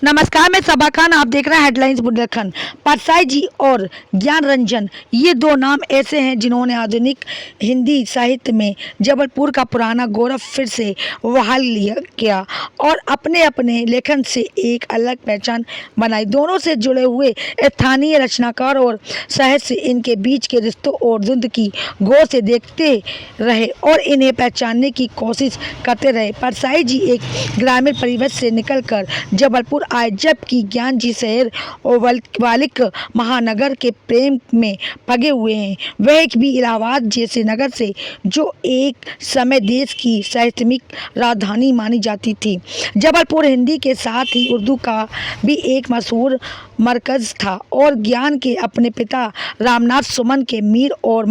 नमस्कार, मैं सबा खान। आप देख रहे हैं हेडलाइंस बुंदेलखंड। परसाई जी और ज्ञान रंजन, ये दो नाम ऐसे हैं जिन्होंने आधुनिक हिंदी साहित्य में जबलपुर का पुराना गौरव फिर से बहाल किया और अपने अपने लेखन से एक अलग पहचान बनाई। दोनों से जुड़े हुए स्थानीय रचनाकार और साहित्य इनके बीच के रिश्तों और धुंध की गौर से देखते रहे और इन्हें पहचानने की कोशिश करते रहे। परसाई जी एक ग्रामीण परिवेश से निकलकर जबलपुर आए, जबकि ज्ञान जी शहर और वालिक महानगर के प्रेम में पगे हुए हैं। वह भी इलाहाबाद जैसे नगर से, जो एक समय देश की साहित्यिक राजधानी मानी जाती थी। जबलपुर हिंदी के साथ ही उर्दू का भी एक मशहूर मरकज था और ज्ञान के अपने पिता रामनाथ सुमन के मीर और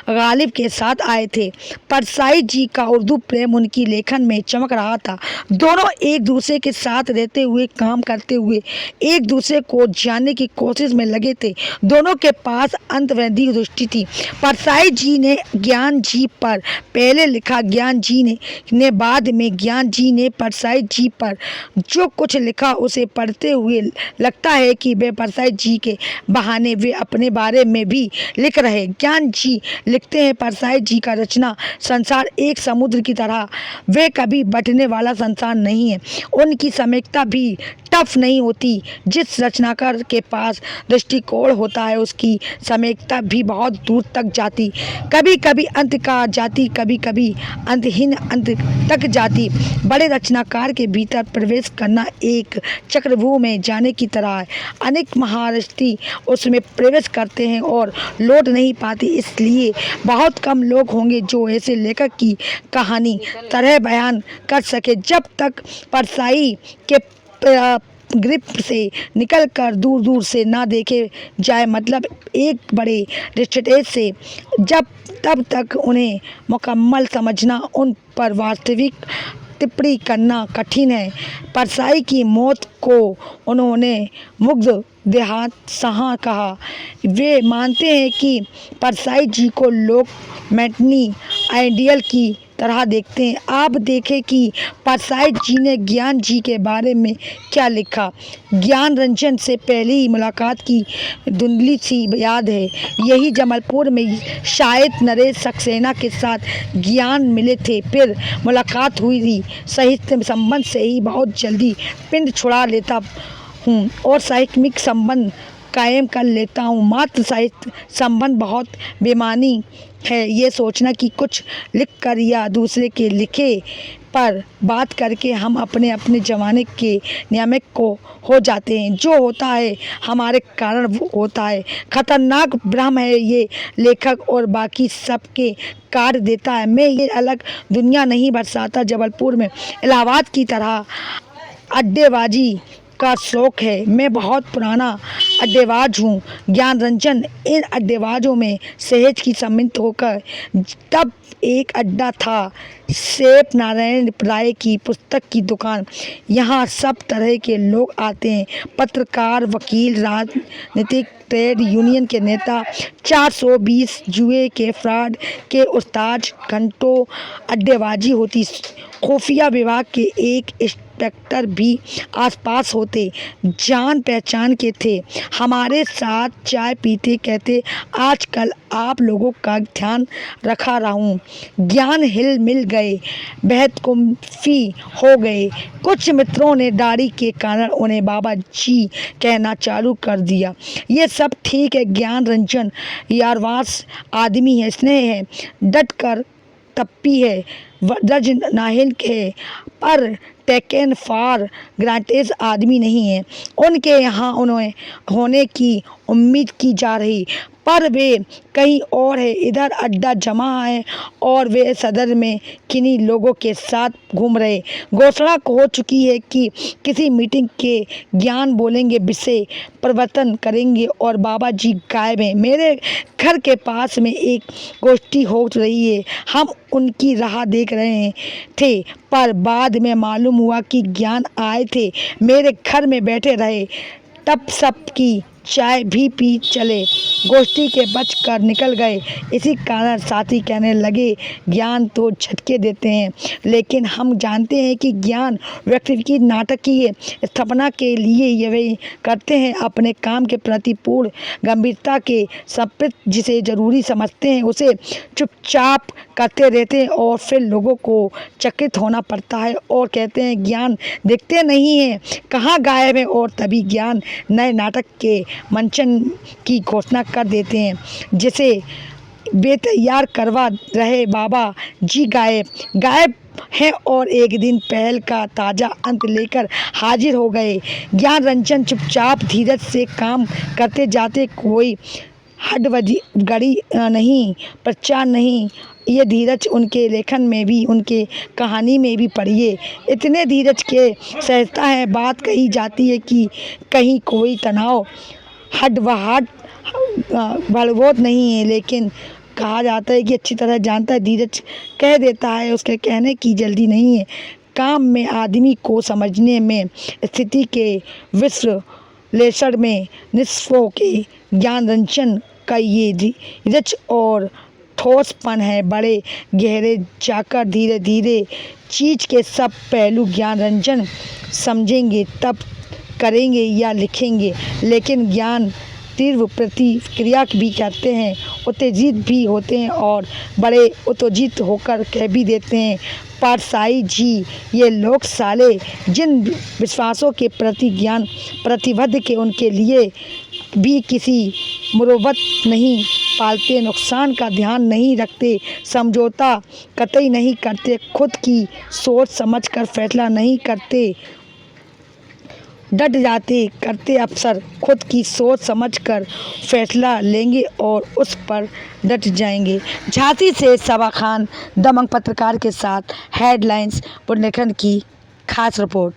गालिब के साथ आए थे। परसाई जी का उर्दू प्रेम उनकी लेखन में चमक रहा था। दोनों एक दूसरे के साथ रहते हुए, काम करते हुए एक दूसरे को जानने की कोशिश में लगे थे। दोनों के पास अंतर्वेदी दृष्टि थी। परसाई जी ने ज्ञान जी पर पहले लिखा, ज्ञान जी ने बाद में। ज्ञान जी ने परसाई जी पर जो कुछ लिखा उसे पढ़ते हुए लगता है कि वे परसाई जी के बहाने वे अपने बारे में भी लिख रहे। ज्ञान जी लिखते हैं, परसाई जी का रचना संसार एक समुद्र की तरह, वे कभी बटने वाला संसार नहीं है। उनकी समीक्षा भी टफ नहीं होती। जिस रचनाकार के पास दृष्टिकोण होता है उसकी समीक्षा भी बहुत दूर तक जाती, कभी कभी अंत का जाती, कभी कभी अंतहीन अंत तक जाती। बड़े रचनाकार के भीतर प्रवेश करना एक चक्रव्यूह में जाने की तरह है। अनेक महारथी उसमें प्रवेश करते हैं और लौट नहीं पाते। इसलिए बहुत कम लोग होंगे जो ऐसे लेखक की कहानी तरह बयान कर सके। जब तक परसाई के ग्रिप से निकलकर दूर दूर से ना देखे जाए, मतलब एक बड़े स्टेज से, तब तक उन्हें मुकम्मल समझना, उन पर वास्तविक टिप्पणी करना कठिन है। परसाई की मौत को उन्होंने मुग्ध देहात सहा कहा। वे मानते हैं कि परसाई जी को लोग मैटनी आइडियल की तरह देखते हैं। आप देखें कि परसाई जी ने ज्ञान जी के बारे में क्या लिखा। ज्ञान रंजन से पहली मुलाकात की धुंधली सी याद है। यही जबलपुर में शायद नरेश सक्सेना के साथ ज्ञान मिले थे। फिर मुलाकात हुई थी। साहित्य संबंध से ही बहुत जल्दी पिंड छुड़ा लेता हूँ और साहित्यिक संबंध कायम कर लेता हूँ। मात्र साहित्य संबंध बहुत बेमानी है ये सोचना कि कुछ लिख कर या दूसरे के लिखे पर बात करके हम अपने अपने जमाने के नियामक को हो जाते हैं। जो होता है हमारे कारण वो होता है। खतरनाक भ्रम है ये लेखक और बाकी सबके कार्य देता है। मैं ये अलग दुनिया नहीं बरसाता। जबलपुर में इलाहाबाद की तरह अड्डेबाजी का शौक है। मैं बहुत पुराना अड्डेबाज हूँ। ज्ञान रंजन इन अड्डेबाजों में सहज की सम्मिलित होकर, तब एक अड्डा था, सेठ नारायण राय की पुस्तक की दुकान। यहाँ सब तरह के लोग आते हैं, पत्रकार, वकील, राजनीतिक, ट्रेड यूनियन के नेता, 420 जुए के फ्रॉड के उस्ताद। घंटों अड्डेबाजी होती। खुफिया विभाग के एक इंस्पेक्टर भी आसपास होते, जान पहचान के थे। हमारे साथ चाय पीते, कहते आजकल आप लोगों का ध्यान रखा रहा हूँ। ज्ञान हिल मिल गए, बेहदकुफी हो गए। कुछ मित्रों ने दाढ़ी के कारण उन्हें बाबा जी कहना चालू कर दिया। ये सब ठीक है। ज्ञान रंजन यारवास आदमी है, स्नेह है, डट कर तप्पी है, रज नाहिल है, पर टेकन फॉर ग्रांटेड आदमी नहीं है। उनके यहाँ उन्हें होने की उम्मीद की जा रही, पर वे कहीं और है। इधर अड्डा जमा है और वे सदर में किन्हीं लोगों के साथ घूम रहे। घोषणा हो चुकी है कि किसी मीटिंग के ज्ञान बोलेंगे, विषय परिवर्तन करेंगे और बाबा जी गायब हैं। मेरे घर के पास में एक गोष्ठी हो रही है, हम उनकी राह देख रहे थे, पर बाद में मालूम हुआ कि ज्ञान आए थे, मेरे घर में बैठे रहे, तब सब की चाय भी पी चले, गोष्ठी के बचकर निकल गए। इसी कारण साथी कहने लगे, ज्ञान तो झटके देते हैं, लेकिन हम जानते हैं कि ज्ञान व्यक्ति की नाटकीय स्थापना के लिए वे करते हैं। अपने काम के प्रति पूर्ण गंभीरता के संप्रति जिसे जरूरी समझते हैं उसे चुपचाप करते रहते हैं और फिर लोगों को चकित होना पड़ता है और कहते हैं ज्ञान दिखते नहीं है, कहाँ गायब है, और तभी ज्ञान नए नाटक के मंचन की घोषणा कर देते हैं, जिसे बेतैयार करवा रहे बाबा जी गायब है और एक दिन पहल का ताज़ा अंत लेकर हाजिर हो गए। ज्ञान रंजन चुपचाप धीरज से काम करते जाते, कोई हड़बड़ी नहीं, प्रचार नहीं। ये धीरज उनके लेखन में भी, उनके कहानी में भी पढ़िए। इतने धीरज के सहजता है, बात कही जाती है कि कहीं कोई तनाव हड़बड़ाहट बड़बोध नहीं है, लेकिन कहा जाता है कि अच्छी तरह जानता है, धीरज कह देता है, उसके कहने की जल्दी नहीं है। काम में आदमी को समझने में, स्थिति के विश्लेषण में निष्फों के ज्ञान रंजन का ये धीरज और ठोसपन है। बड़े गहरे जाकर धीरे धीरे चीज़ के सब पहलू ज्ञान रंजन समझेंगे, तब करेंगे या लिखेंगे। लेकिन ज्ञान तीव्र प्रतिक्रिया भी करते हैं, उत्तेजित भी होते हैं और बड़े उत्तेजित होकर कह भी देते हैं, परसाई जी ये लोग साले जिन विश्वासों के प्रति ज्ञान प्रतिबद्ध के उनके लिए भी किसी मुरब्बत नहीं पालते, नुकसान का ध्यान नहीं रखते, समझौता कतई नहीं करते, खुद की सोच समझ कर फैसला नहीं करते, डट जाते करते अफसर खुद की सोच समझकर फैसला लेंगे और उस पर डट जाएंगे। झांसी से सबा खान दबंग पत्रकार के साथ हेडलाइंस बुलेटिन की खास रिपोर्ट।